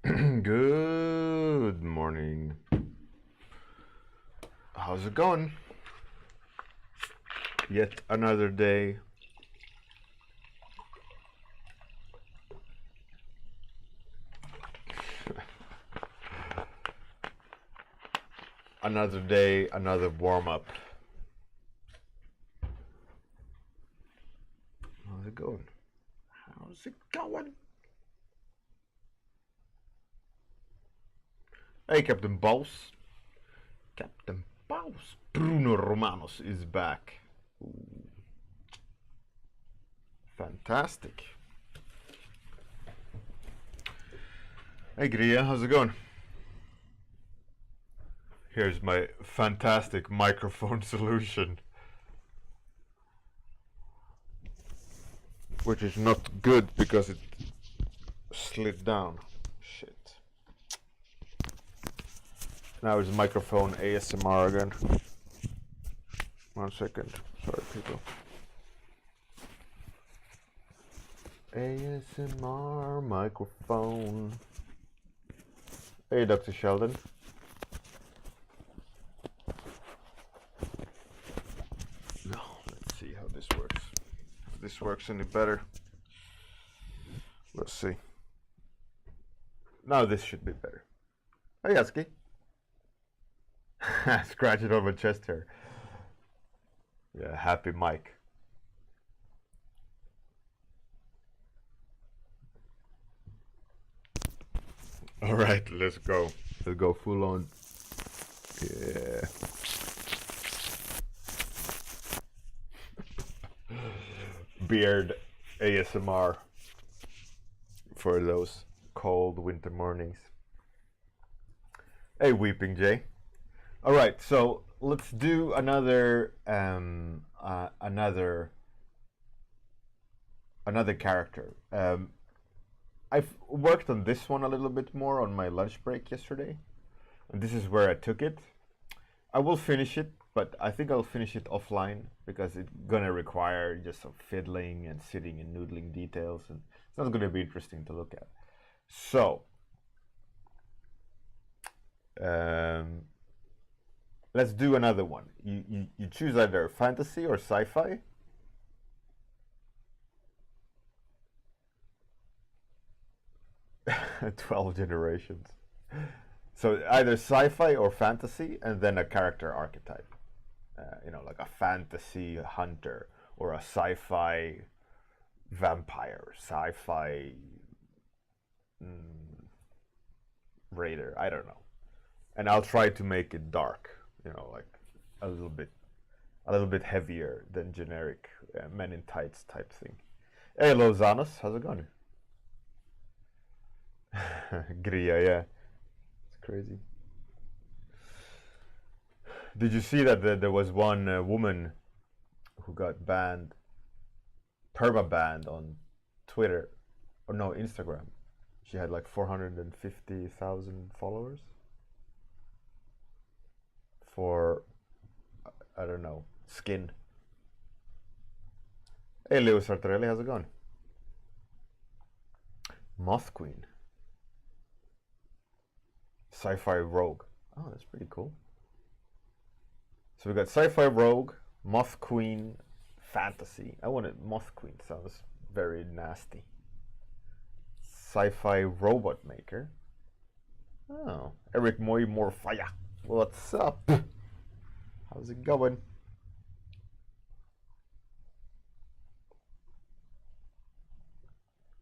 Good morning. How's it going? Yet another day. Another day, another warm-up. How's it going? How's it going? Hey, Captain Boss. Captain Boss. Bruno Romanos is back. Ooh. Fantastic. Hey, Gria, how's it going? Here's my fantastic microphone solution. Which is not good because it slid down. Shit. Now it's microphone ASMR again. 1 second. Sorry, people. ASMR microphone. Hey, Dr. Sheldon. No, let's see how this works. If this works any better. Let's see. Now this should be better. Hey, Yaski. Scratch it on my chest hair. Yeah, happy Mike. All right, let's go. Let's go full on. Yeah. Beard ASMR for those cold winter mornings. Hey, Weeping Jay. All right, so let's do another character. I've worked on this one a little bit more on my lunch break yesterday, and this is where I took it. I will finish it, but I think I'll finish it offline because it's gonna require just some fiddling and sitting and noodling details, and it's not gonna be interesting to look at. So, let's do another one. You choose either fantasy or sci-fi. "12 generations." So either sci-fi or fantasy, and then a character archetype. You know, like a fantasy hunter or a sci-fi vampire, sci-fi raider. I don't know. And I'll try to make it dark. You know, like a little bit heavier than generic Men in Tights type thing. Hey, Lozanos, how's it going? Gria, yeah. It's crazy. Did you see that there was one woman who got banned, perma-banned on Twitter, or no, Instagram? She had like 450,000 followers for, I don't know, skin. Hey, Leo Sartorelli, how's it going? Moth Queen. Sci-fi rogue. Oh, that's pretty cool. So we got sci-fi rogue, Moth Queen, fantasy. I wanted Moth Queen. Sounds very nasty. Sci-fi robot maker. Oh, Eric Moy Morfire. What's up? How's it going?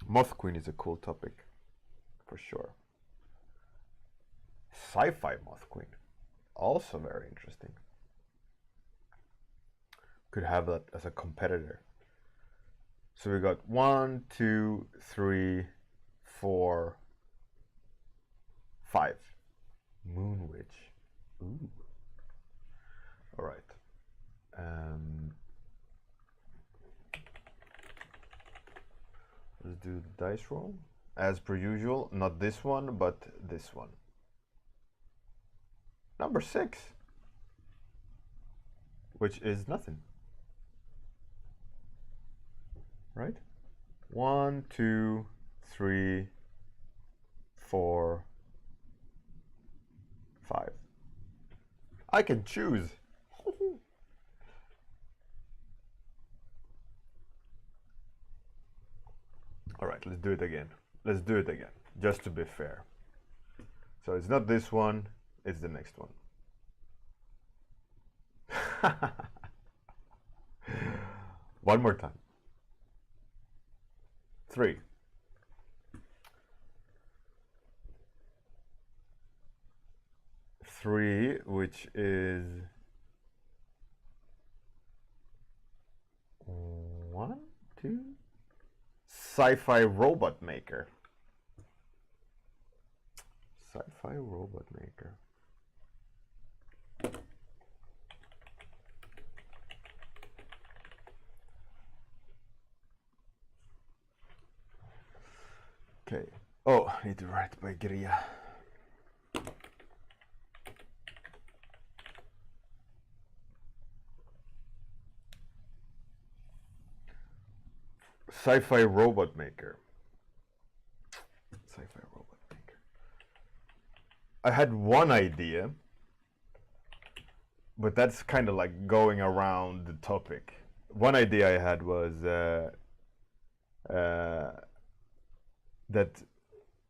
Moth Queen is a cool topic, for sure. Sci-fi Moth Queen, also very interesting. Could have that as a competitor. So we got 1, 2, 3, 4, 5. Moon Witch. Ooh. All right. Let's do the dice roll. As per usual, not this one, but this one. Number 6. Which is nothing. Right? 1, 2, 3, 4, 5. I can choose. All right, let's do it again. Let's do it again, just to be fair. So it's not this one, it's the next one. One more time. 3. 3, which is 1, 2. Sci-fi robot maker. Sci-fi robot maker. Okay. Oh, I need to write by Gria. Sci-fi robot maker. Sci-fi robot maker. I had one idea, but that's kind of like going around the topic. One idea I had was that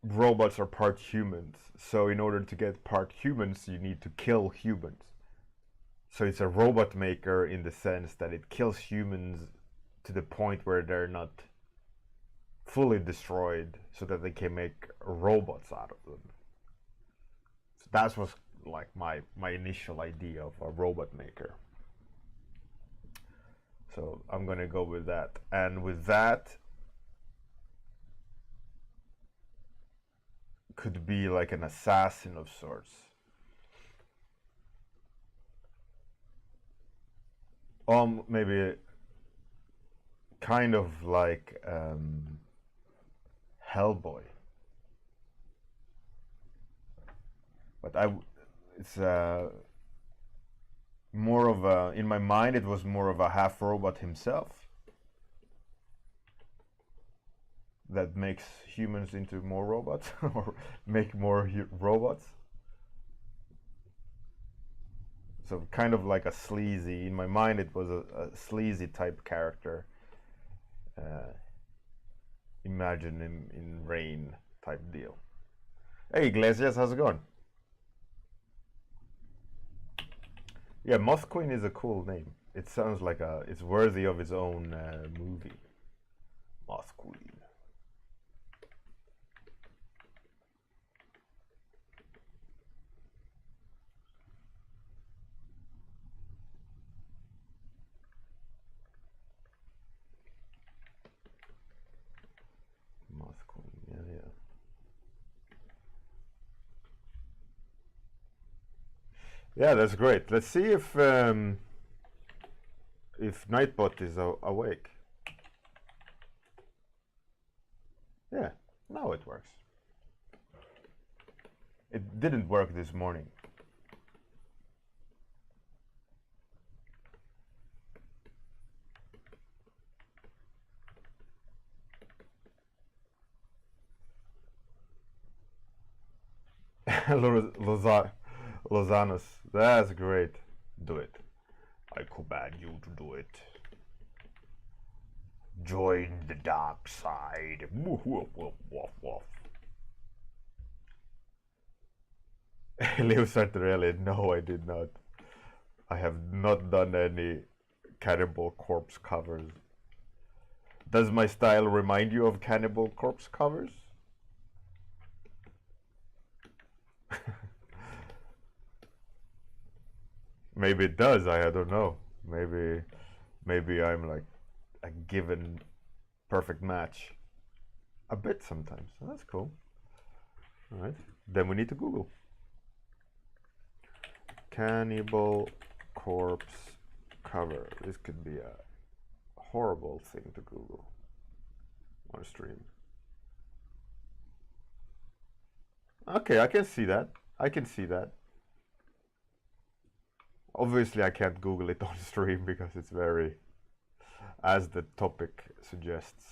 robots are part humans. So in order to get part humans, you need to kill humans. So it's a robot maker in the sense that it kills humans to the point where they're not fully destroyed, so that they can make robots out of them. So that was like my initial idea of a robot maker. So I'm gonna go with that. And with that, could be like an assassin of sorts. Maybe kind of like Hellboy. But it's more of a, in my mind it was more of a half robot himself that makes humans into more robots or make more robots. So kind of like a sleazy, in my mind it was a sleazy type character. Imagine him in Rain type deal. Hey Iglesias, how's it going? Yeah, Moth Queen is a cool name. It sounds like it's worthy of its own movie. Moth Queen. Moth Queen, yeah. Yeah, that's great. Let's see if Nightbot is awake. Yeah, now it works. It didn't work this morning. Lozanos, that's great. Do it. I command you to do it. Join the dark side. Leo Sartorelli, no, I did not. I have not done any Cannibal Corpse covers. Does my style remind you of Cannibal Corpse covers? Maybe it does, I don't know. Maybe I'm like a given perfect match. A bit sometimes. So that's cool. Alright. Then we need to Google. Cannibal Corpse cover. This could be a horrible thing to Google on stream. Okay, I can see that. I can see that. Obviously, I can't Google it on stream because it's very, as the topic suggests.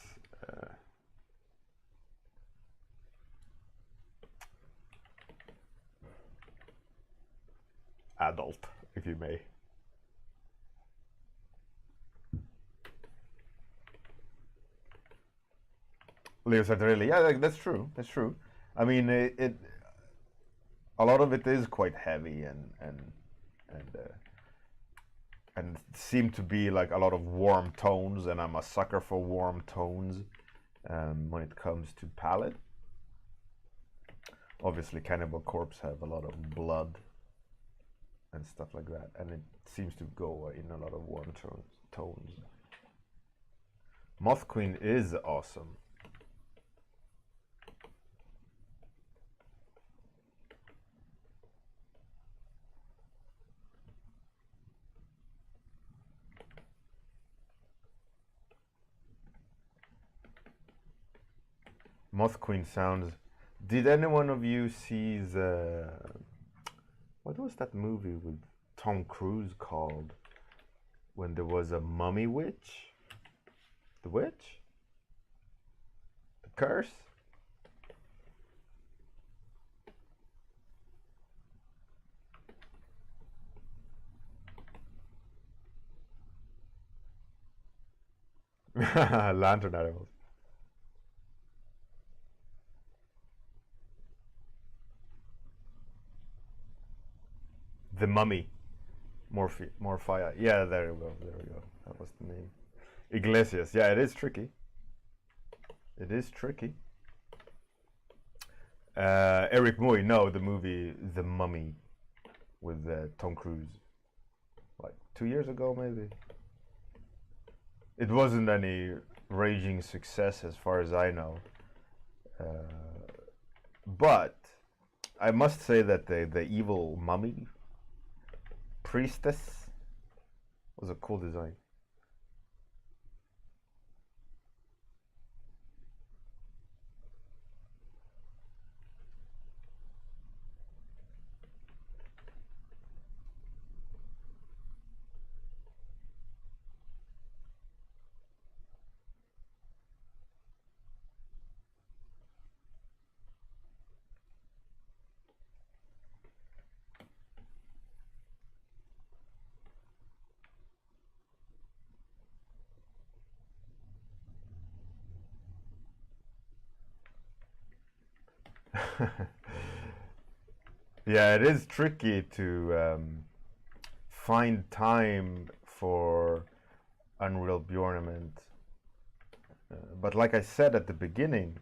adult, if you may. Leo Sartorelli, yeah, that's true. That's true. I mean, it a lot of it is quite heavy and and seem to be like a lot of warm tones, and I'm a sucker for warm tones when it comes to palette. Obviously, Cannibal Corpse have a lot of blood and stuff like that, and it seems to go in a lot of warm tones. Moth Queen is awesome. Moth Queen sounds. Did any one of you see the? What was that movie with Tom Cruise called? When there was a mummy witch? The witch? The curse? Lantern animals. The Mummy. Morphia. Yeah, there we go. There we go. That was the name. Iglesias. Yeah, it is tricky. It is tricky. Eric Muy. No, the movie The Mummy with Tom Cruise. Like 2 years ago, maybe. It wasn't any raging success as far as I know. But I must say that the evil mummy priestess was a cool design. Yeah, it is tricky to find time for Unreal Bjorn. But like I said at the beginning,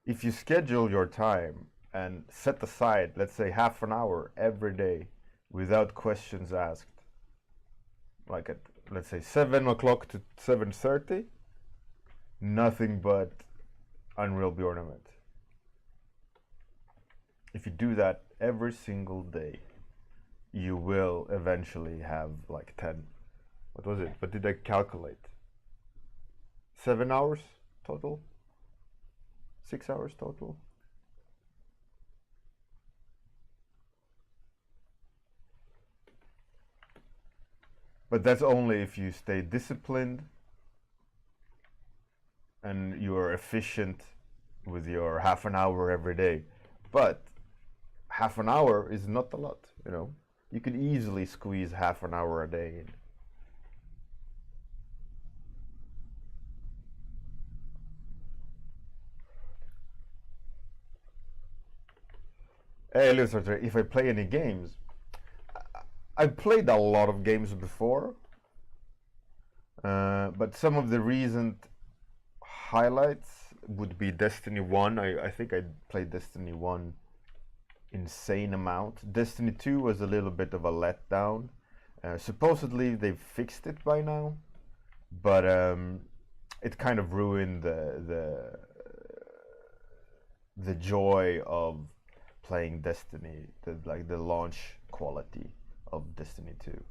if you schedule your time and set aside, let's say, half an hour every day without questions asked, like at, let's say, 7 o'clock to 7:30, nothing but Unreal Bjorn. If you do that every single day, you will eventually have like 10. What was it? What did I calculate? 7 hours total? 6 hours total? But that's only if you stay disciplined and you are efficient with your half an hour every day. But half an hour is not a lot, you know. You could easily squeeze half an hour a day in. Hey, listen, if I play any games, I've played a lot of games before, but some of the recent highlights would be Destiny 1. I think I played Destiny 1 insane amount. Destiny 2 was a little bit of a letdown. Supposedly they've fixed it by now, but it kind of ruined the joy of playing Destiny, the launch quality of Destiny 2.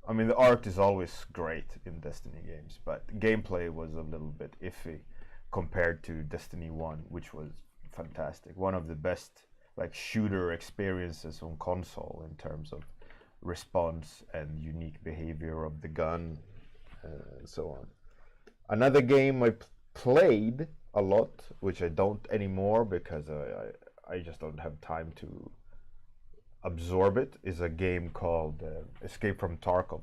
I mean, the art is always great in Destiny games, but gameplay was a little bit iffy compared to Destiny 1, which was fantastic. One of the best like shooter experiences on console in terms of response and unique behavior of the gun, and so on. Another game I played a lot, which I don't anymore because I just don't have time to absorb it is a game called Escape from Tarkov.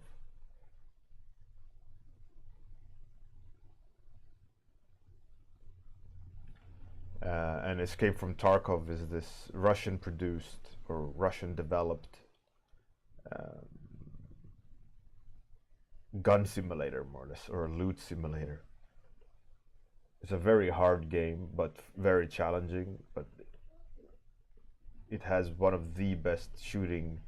And Escape from Tarkov is this Russian-produced or Russian-developed gun simulator, more or less, or loot simulator. It's a very hard game, but very challenging. But it has one of the best shooting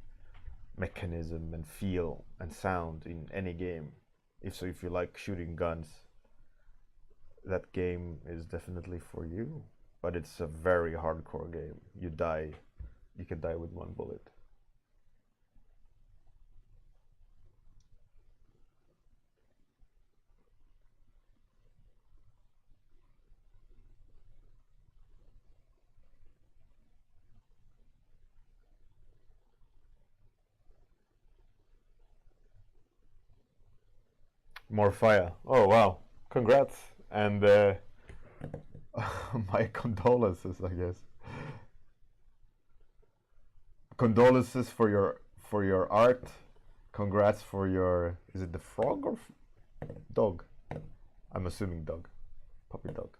mechanism and feel and sound in any game. If you like shooting guns, that game is definitely for you. But it's a very hardcore game. You can die with one bullet. More fire. Oh wow. Congrats. And my condolences, I guess. Condolences for your art. Congrats for your, is it the frog or dog? I'm assuming dog. Puppy dog.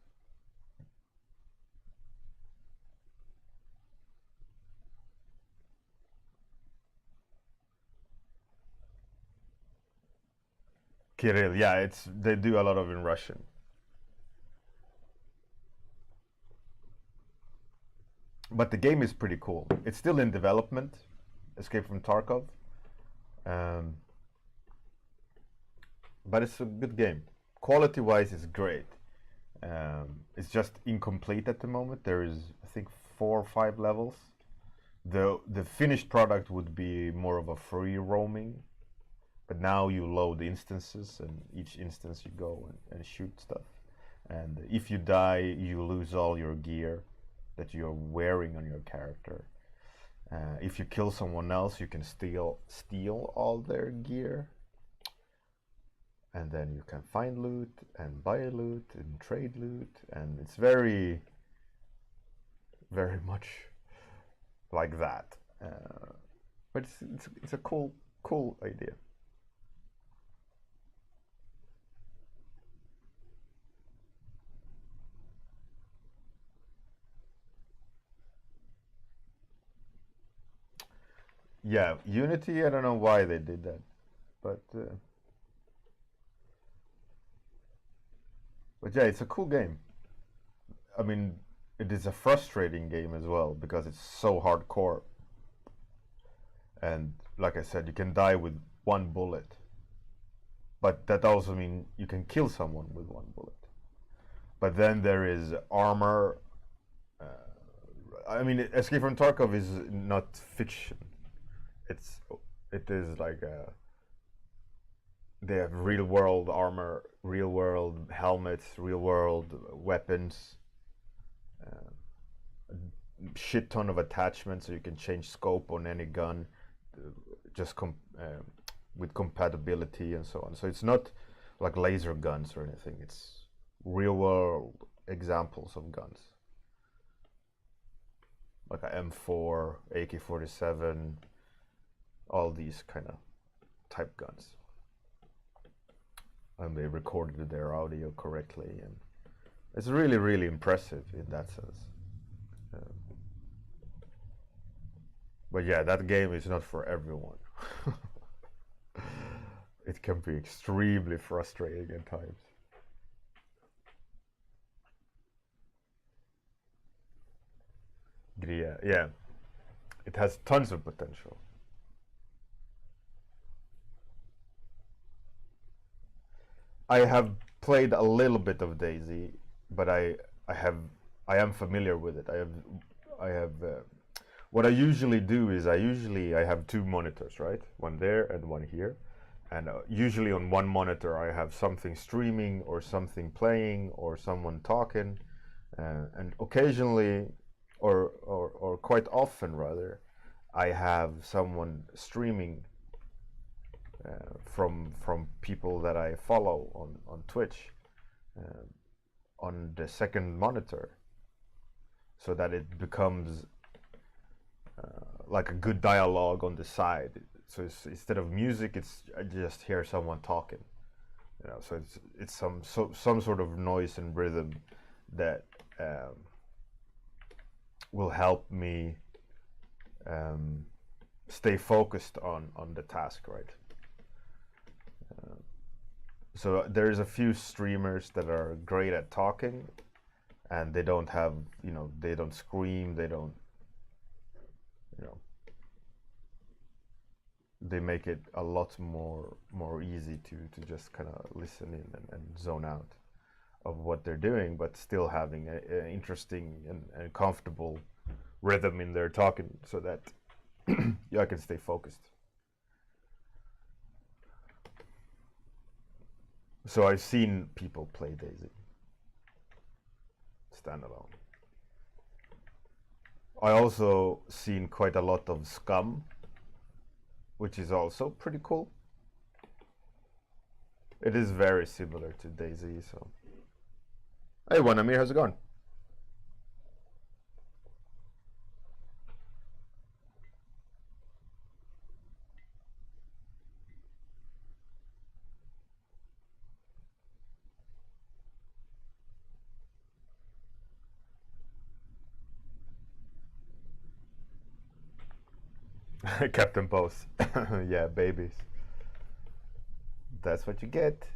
Kirill, yeah, they do a lot of in Russian. But the game is pretty cool. It's still in development, Escape from Tarkov. But it's a good game. Quality-wise, it's great. It's just incomplete at the moment. There is, I think, 4 or 5 levels. The finished product would be more of a free roaming. But now you load instances, and each instance you go and shoot stuff. And if you die, you lose all your gear that you're wearing on your character. If you kill someone else, you can steal all their gear. And then you can find loot and buy loot and trade loot. And it's very, very much like that. But it's a cool idea. Yeah, Unity, I don't know why they did that, but yeah, it's a cool game. I mean, it is a frustrating game as well because it's so hardcore. And like I said, you can die with one bullet, but that also means you can kill someone with one bullet. But then there is armor. I mean, Escape from Tarkov is not fiction. It is like they have real world armor, real world helmets, real world weapons, a shit ton of attachments, so you can change scope on any gun, just with compatibility and so on. So it's not like laser guns or anything. It's real world examples of guns, like a M4, AK-47. All these kind of type guns, and they recorded their audio correctly, and it's really impressive in that sense. But yeah, that game is not for everyone. It can be extremely frustrating at times. Yeah, it has tons of potential. I have played a little bit of Daisy, but I am familiar with it. I have. What I usually do is I have 2 monitors, right? One there and one here, and usually on one monitor I have something streaming or something playing or someone talking, and occasionally, or quite often rather, I have someone streaming from people that I follow on Twitch on the second monitor, so that it becomes like a good dialogue on the side. So instead of music, I just hear someone talking. So it's some sort of noise and rhythm that will help me stay focused on the task, right? So there's a few streamers that are great at talking, and they don't have, they don't scream, they don't, they make it a lot more easy to just kind of listen in and zone out of what they're doing, but still having an interesting and comfortable rhythm in their talking, so that I can stay focused. So I've seen people play DayZ standalone. I also seen quite a lot of Scum, which is also pretty cool. It is very similar to DayZ. So, hey, Wanamir, how's it going? Captain Post. Yeah, babies. That's what you get.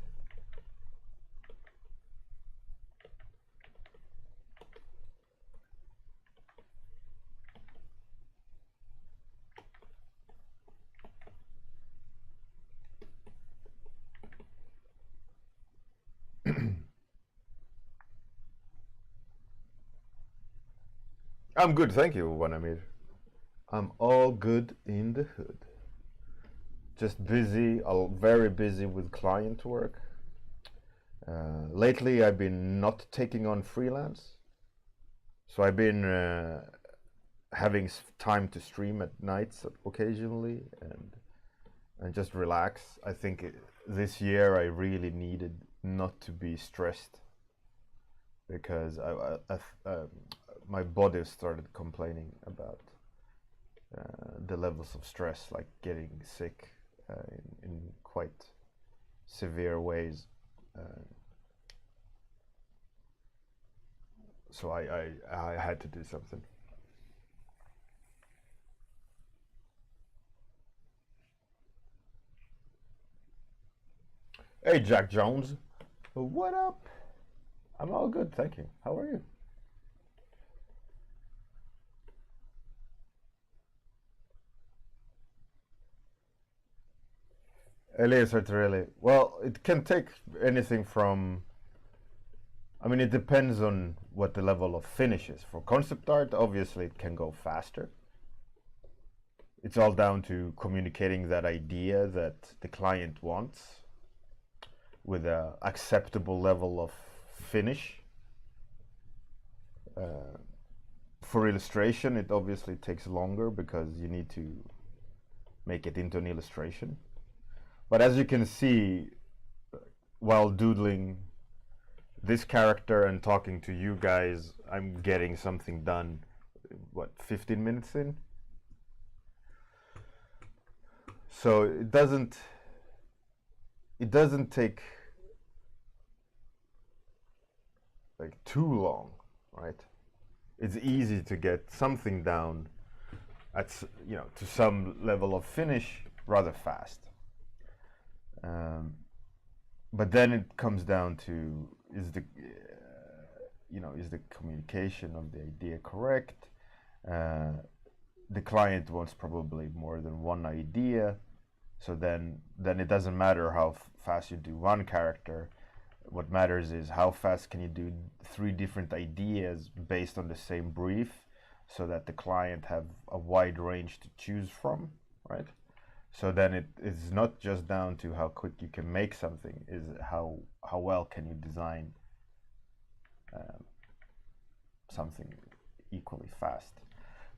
I'm good, thank you, Wanamir. I'm all good in the hood. Just busy, very busy with client work. Lately, I've been not taking on freelance, so I've been having time to stream at nights occasionally and just relax. I think this year I really needed not to be stressed, because my body started complaining about the levels of stress, like getting sick in quite severe ways. So I had to do something. Hey, Jack Jones. What up? I'm all good, thank you. How are you? Elias Arturelli. Well, it can take anything from, it depends on what the level of finish is. For concept art, obviously it can go faster. It's all down to communicating that idea that the client wants with an acceptable level of finish. For illustration, it obviously takes longer because you need to make it into an illustration. But as you can see, while doodling this character and talking to you guys, I'm getting something done, 15 minutes in? So it doesn't take like too long, right? It's easy to get something down at, to some level of finish rather fast. But then it comes down to, is the communication of the idea correct? The client wants probably more than one idea, so then it doesn't matter how fast you do one character. What matters is how fast can you do 3 different ideas based on the same brief, so that the client have a wide range to choose from, right? So then it is not just down to how quick you can make something, is how well can you design something equally fast.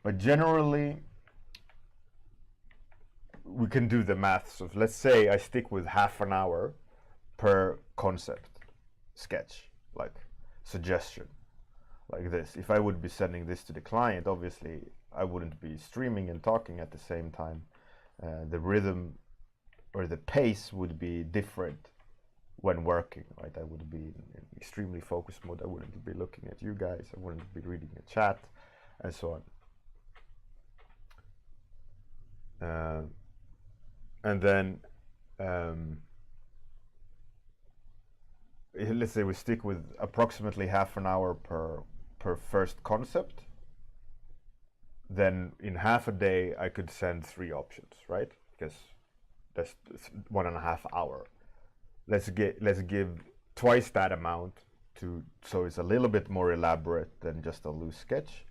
But generally, we can do the math. So let's say I stick with half an hour per concept sketch, like suggestion, like this. If I would be sending this to the client, obviously I wouldn't be streaming and talking at the same time. The rhythm or the pace would be different when working, right? I would be in extremely focused mode. I wouldn't be looking at you guys. I wouldn't be reading a chat, and so on. And then let's say we stick with approximately half an hour per first concept. Then in half a day I could send 3 options, right? Because that's 1.5 hours. Let's give twice that amount so it's a little bit more elaborate than just a loose sketch.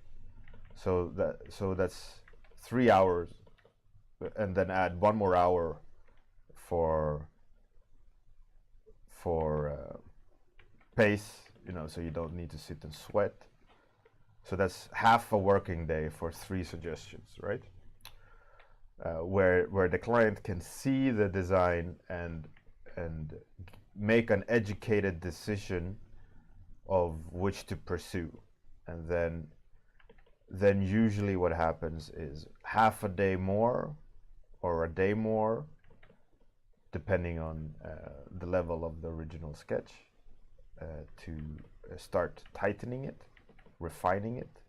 So that's 3 hours, and then add 1 more hour for pace, so you don't need to sit and sweat. So that's half a working day for 3 suggestions, right? Where the client can see the design and make an educated decision of which to pursue, and then usually what happens is half a day more or a day more, depending on the level of the original sketch, to start tightening it, refining it,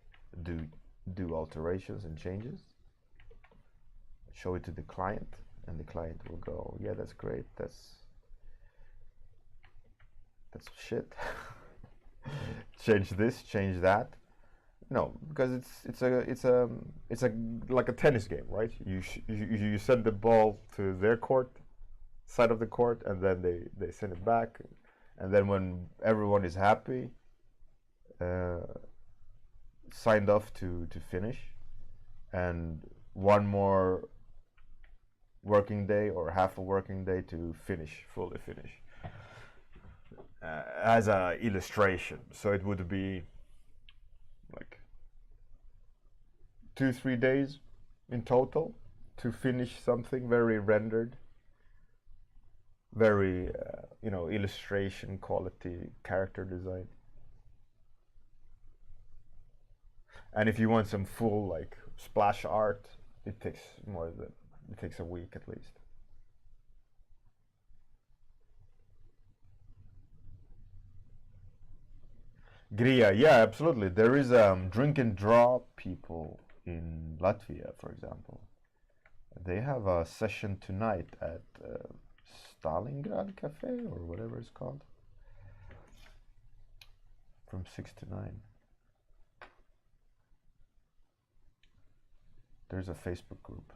do alterations and changes, show it to the client, and the client will go, yeah, that's great, that's shit. Change this, change that. No, because it's like a tennis game, right? You send the ball to their side of the court, and then they send it back, and then when everyone is happy, signed off to finish, and 1 more working day or half a working day to fully finish, as a illustration. So it would be like 2-3 days in total to finish something very rendered, very illustration quality, character design. And if you want some full like splash art, it takes a week at least. Gria, yeah, absolutely. There is drink and draw people in Latvia, for example. They have a session tonight at Stalingrad Cafe or whatever it's called, from 6 to 9. There's a Facebook group,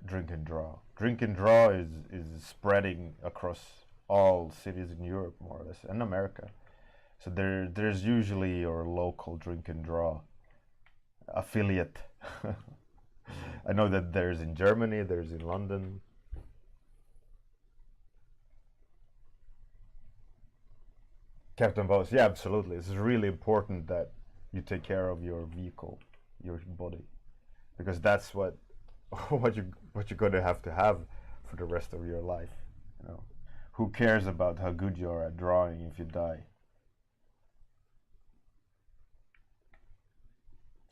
Drink and Draw. Drink and Draw is spreading across all cities in Europe, more or less, and America. So there's usually your local Drink and Draw affiliate. I know that there's in Germany, there's in London. Captain Boss, yeah, absolutely. It's really important that you take care of your vehicle, your body, because that's what you're going to have for the rest of your life. Who cares about how good you are at drawing if you die,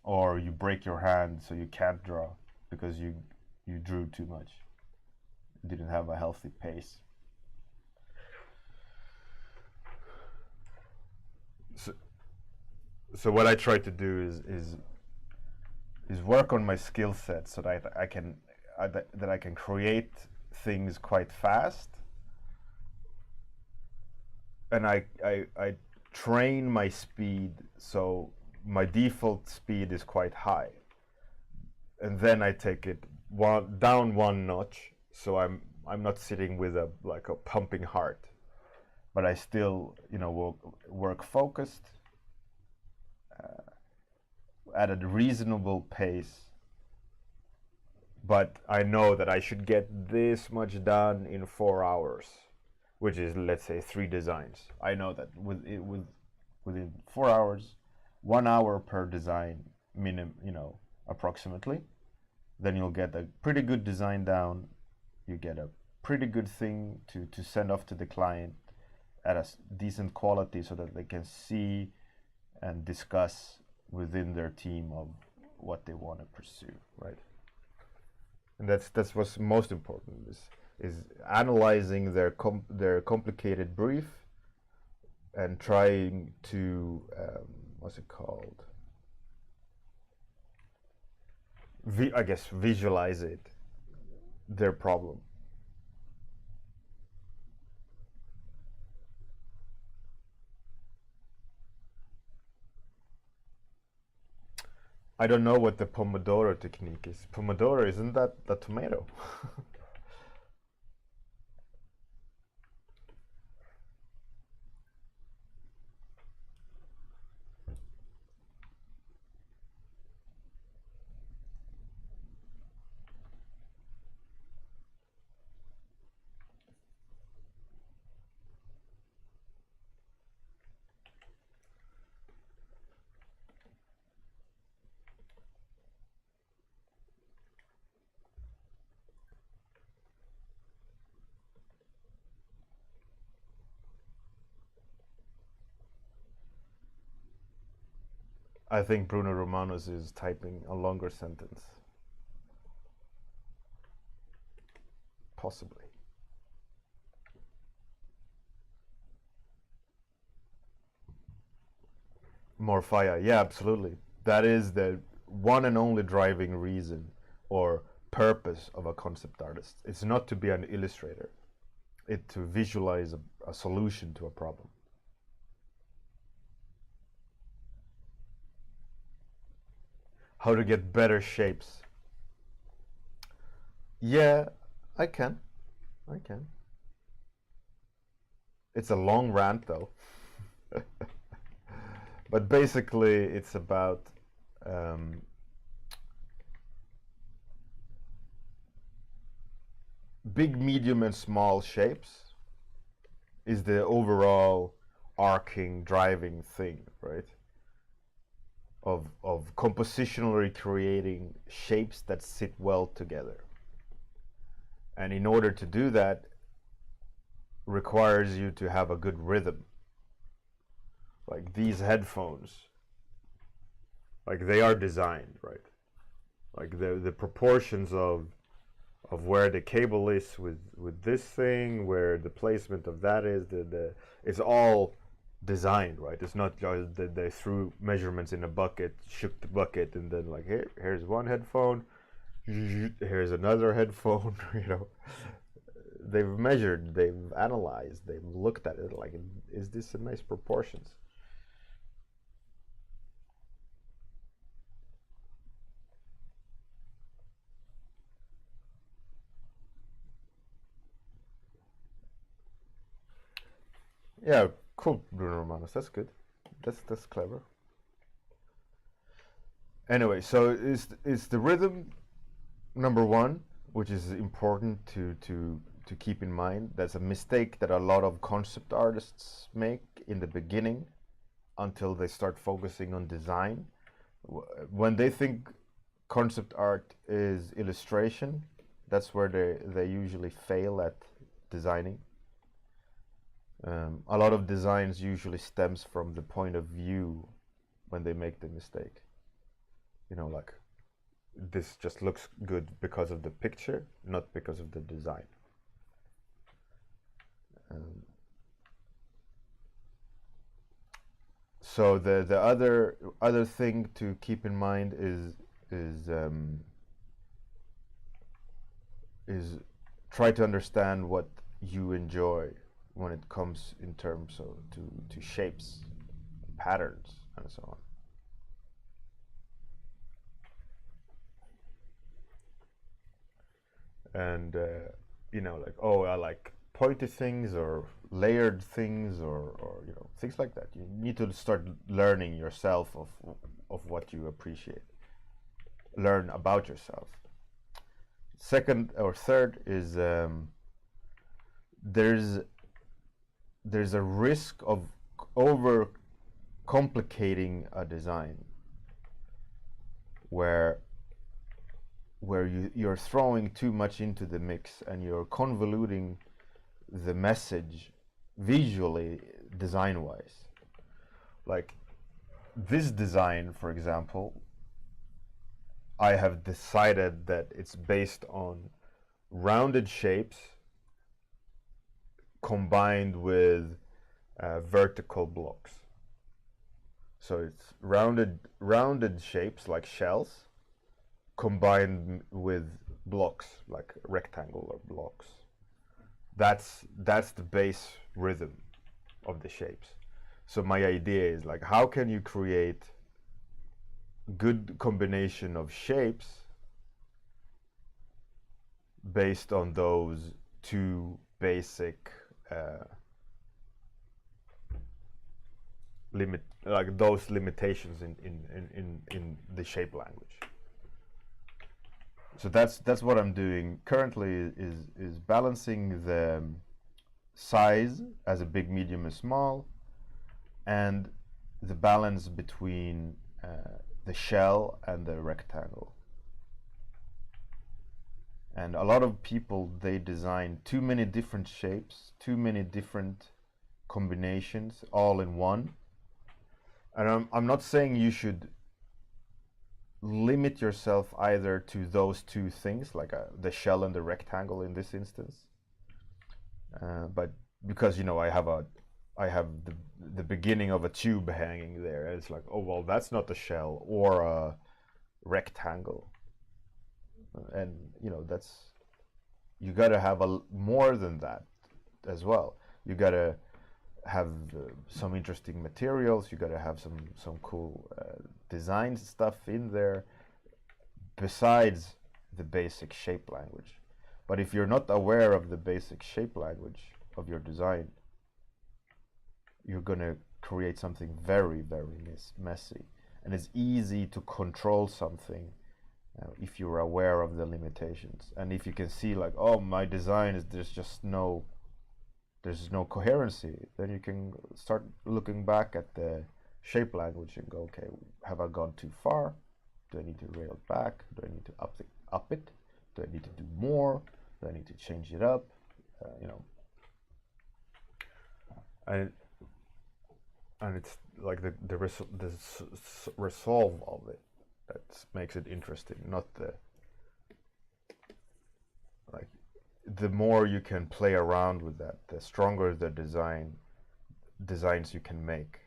or you break your hand so you can't draw because you drew too much, you didn't have a healthy pace. So what I try to do is work on my skill set so that I can create things quite fast, and I train my speed so my default speed is quite high, and then I take it down 1 notch, so I'm not sitting with a pumping heart, but I still will work focused at a reasonable pace, but I know that I should get this much done in 4 hours, which is, let's say, 3 designs. I know that within 4 hours, 1 hour per design approximately, then you'll get a pretty good design down. You get a pretty good thing to send off to the client at a decent quality so that they can see and discuss within their team of what they want to pursue, right? And that's what's most important, is analyzing their complicated brief and trying to what's it called? I guess visualize it, their problem. I don't know what the Pomodoro technique is. Pomodoro, isn't that the tomato? I think Bruno Romanos is typing a longer sentence. Possibly. More fire, yeah, absolutely. That is the one and only driving reason or purpose of a concept artist. It's not to be an illustrator, it's to visualize a solution to a problem. How to get better shapes. Yeah, I can. It's a long rant though. But basically it's about big, medium, and small shapes is the overall arcing, driving thing, right? Of compositionally creating shapes that sit well together. And in order to do that, requires you to have a good rhythm. Like these headphones, like they are designed, right? Like the proportions of where the cable is with this thing, where the placement of that is, it's all designed, right? It's not just that they threw measurements in a bucket, shook the bucket, and then like here's one headphone, here's another headphone. You know, they've measured, they've analyzed, they've looked at it. Like, is this a nice proportions? Yeah, cool, Bruno Romanos. That's good. That's clever. Anyway, so is the rhythm number one, which is important to keep in mind. That's a mistake that a lot of concept artists make in the beginning until they start focusing on design. When they think concept art is illustration, that's where they usually fail at designing. A lot of designs usually stems from the point of view when they make the mistake. You know, like, this just looks good because of the picture, not because of the design. So the other thing to keep in mind is try to understand what you enjoy when it comes in terms of to shapes, patterns, and so on. And you know, like, oh, I like pointy things or layered things or you know, things like that. You need to start learning yourself of what you appreciate. Learn about yourself. Second or third is there's a risk of over complicating a design where you're throwing too much into the mix and you're convoluting the message visually, design wise. Like this design, for example, I have decided that it's based on rounded shapes combined with vertical blocks. So it's rounded shapes like shells combined with blocks like rectangular blocks. That's the base rhythm of the shapes. So my idea is like, how can you create good combination of shapes based on those two basic those limitations in the shape language. So that's what I'm doing currently, is balancing the size as a big, medium, and small, and the balance between the shell and the rectangle. And a lot of people, they design too many different shapes, too many different combinations all in one. And I'm not saying you should limit yourself either to those two things, like the shell and the rectangle in this instance. But because, you know, I have the beginning of a tube hanging there, and it's like, oh well, that's not a shell or a rectangle. And you know, you gotta have more than that as well. You gotta have some interesting materials. You gotta have some cool design stuff in there besides the basic shape language. But if you're not aware of the basic shape language of your design, you're gonna create something very, very messy. And it's easy to control something if you're aware of the limitations, and if you can see like, oh, my design is there's no coherency, then you can start looking back at the shape language and go, okay, have I gone too far? Do I need to rail it back? Do I need to up it? Do I need to do more? Do I need to change it up? You know, and it's like the resolve of it that makes it interesting, not the more you can play around with that, the stronger the designs you can make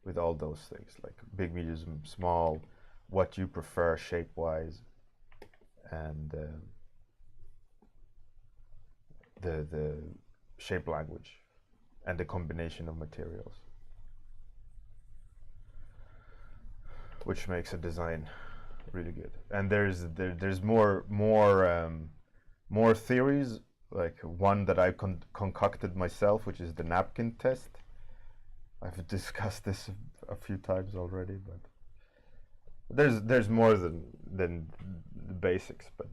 with all those things, like big, medium, small, what you prefer shape-wise, and the shape language and the combination of materials, which makes a design really good. And there's more theories, like one that I concocted myself, which is the napkin test. I've discussed this a few times already, but there's more than the basics. But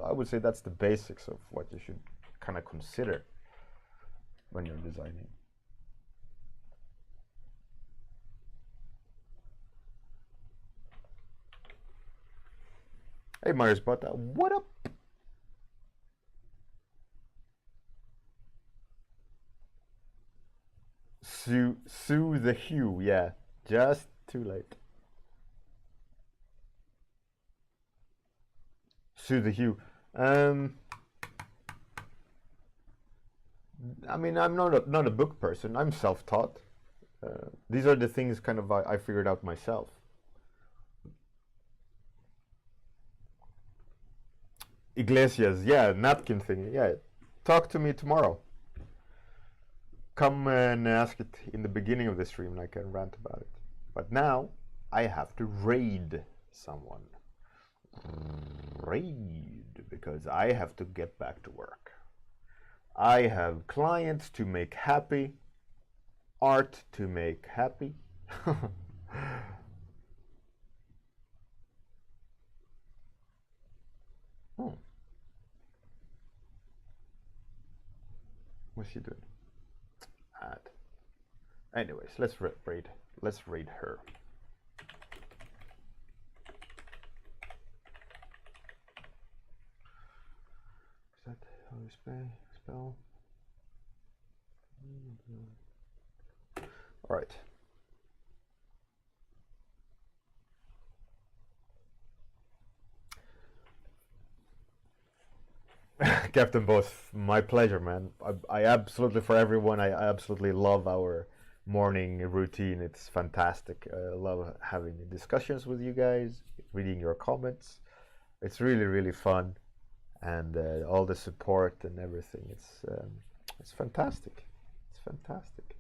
I would say that's the basics of what you should kind of consider when you're designing. Hey, Myers, but what up? Sue the hue, yeah, just too late. Sue the hue. I mean, I'm not a book person. I'm self-taught. These are the things kind of I figured out myself. Iglesias, yeah, napkin thing, yeah. Talk to me tomorrow. Come and ask it in the beginning of the stream, and I can rant about it. But now I have to raid someone. Raid, because I have to get back to work. I have clients to make happy, art to make happy. What's she doing? Add. Anyways, let's raid her. Is that how you spell? All right. Captain Boss, my pleasure, man. I absolutely, for everyone, I absolutely love our morning routine. It's fantastic. I love having discussions with you guys, reading your comments. It's really, really fun, and all the support and everything. It's fantastic. It's fantastic.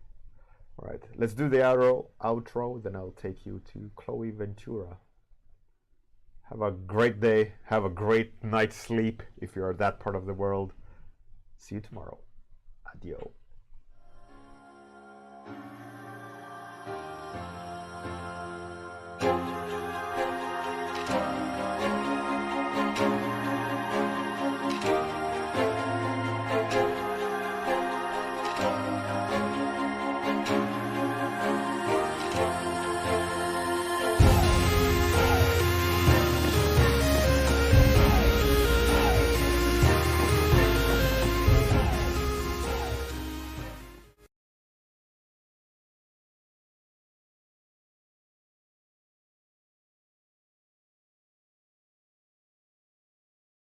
All right, let's do the outro. Then I'll take you to Chloe Ventura. Have a great day. Have a great night's sleep if you're that part of the world. See you tomorrow. Adios.